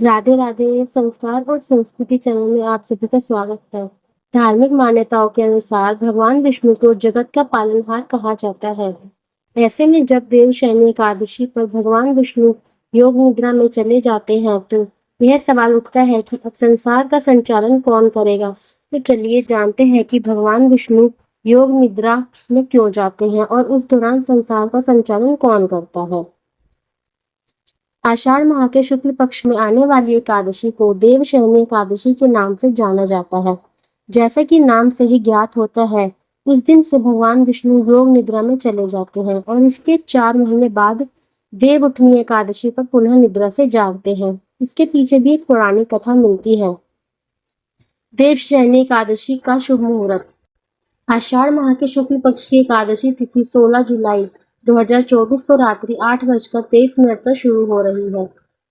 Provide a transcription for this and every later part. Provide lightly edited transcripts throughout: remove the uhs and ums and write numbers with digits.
राधे राधे। संस्कार और संस्कृति चैनल में आप सभी का स्वागत है। धार्मिक मान्यताओं के अनुसार भगवान विष्णु को जगत का पालनहार कहा जाता है। ऐसे में जब देवशयनी एकादशी पर भगवान विष्णु योग निद्रा में चले जाते हैं तो यह सवाल उठता है कि अब संसार का संचालन कौन करेगा। तो चलिए जानते हैं कि भगवान विष्णु योग निद्रा में क्यों जाते हैं और उस दौरान संसार का संचालन कौन करता है। आषाढ़ माह के शुक्ल पक्ष में आने वाली एकादशी को देवशयनी एकादशी के नाम से जाना जाता है। जैसे कि नाम से ही ज्ञात होता है, उस दिन से भगवान विष्णु योग निद्रा में चले जाते हैं और इसके 4 महीने बाद देव उठनी एकादशी पर पुनः निद्रा से जागते हैं। इसके पीछे भी एक पौराणिक कथा मिलती है। देवशयनी एकादशी का शुभ मुहूर्त। आषाढ़ माह के शुक्ल पक्ष की एकादशी तिथि 16 जुलाई 2024 को रात्रि 8:23 पर शुरू हो रही है।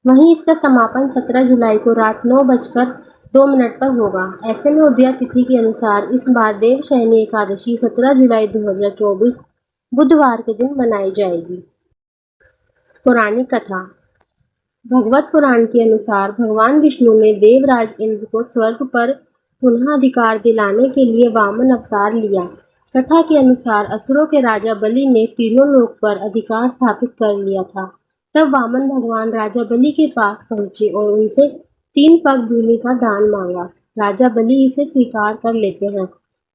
वहीं इसका समापन 17 जुलाई को रात 9:02 पर होगा। ऐसे में उदया तिथि के अनुसार इस बार देवशयनी एकादशी 17 जुलाई 2024 बुधवार के दिन मनाई जाएगी। पौराणिक कथा। भगवत पुराण के अनुसार भगवान विष्णु ने देवराज इंद्र को स्वर्ग पर पुनः अधिकार दिलाने के लिए वामन अवतार लिया। कथा के अनुसार असुरों के राजा बलि ने तीनों लोक पर अधिकार स्थापित कर लिया था। तब वामन भगवान राजा बलि के पास पहुंचे और उनसे 3 पग भूमि का दान मांगा। राजा बलि इसे स्वीकार कर लेते हैं।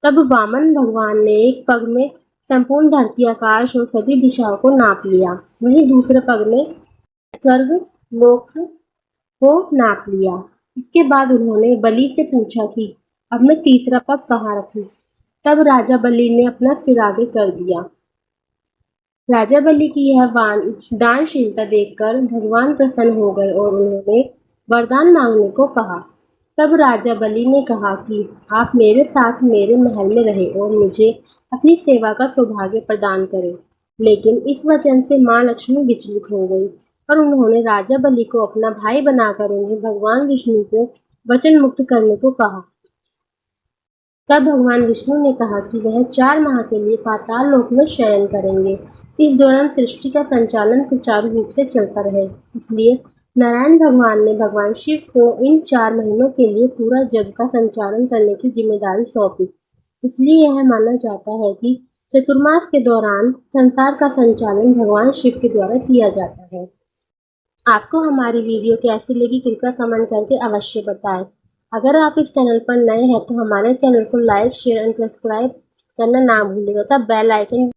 तब वामन भगवान ने एक पग में संपूर्ण धरती, आकाश और सभी दिशाओं को नाप लिया। वहीं दूसरे पग में स्वर्ग लोक को नाप लिया। इसके बाद उन्होंने बलि से पूछा कि अब मैं तीसरा पग कहाँ रखूं। तब राजा बलि ने अपना सिर आगे कर दिया। राजा बलि की यह दानशीलता देखकर भगवान प्रसन्न हो गए और उन्होंने वरदान मांगने को कहा। तब राजा बलि ने कहा कि आप मेरे साथ मेरे महल में रहे और मुझे अपनी सेवा का सौभाग्य प्रदान करें। लेकिन इस वचन से मां लक्ष्मी विचलित हो गई और उन्होंने राजा बलि को अपना भाई बनाकर उन्हें भगवान विष्णु को वचन मुक्त करने को कहा। तब भगवान विष्णु ने कहा कि वह 4 माह के लिए पाताल लोक में शयन करेंगे। इस दौरान सृष्टि का संचालन सुचारू रूप से चलता रहे। इसलिए नारायण भगवान ने भगवान शिव को इन 4 महीनों के लिए पूरा जग का संचालन करने की जिम्मेदारी सौंपी। इसलिए यह माना जाता है कि चतुर्मास के दौरान संसार का संचालन भगवान शिव के द्वारा किया जाता है। आपको हमारी वीडियो कैसी लगी कृपया कमेंट करके अवश्य बताएं। अगर आप इस चैनल पर नए हैं तो हमारे चैनल को लाइक, शेयर एंड सब्सक्राइब करना ना भूलिएगा तथा बेल आइकन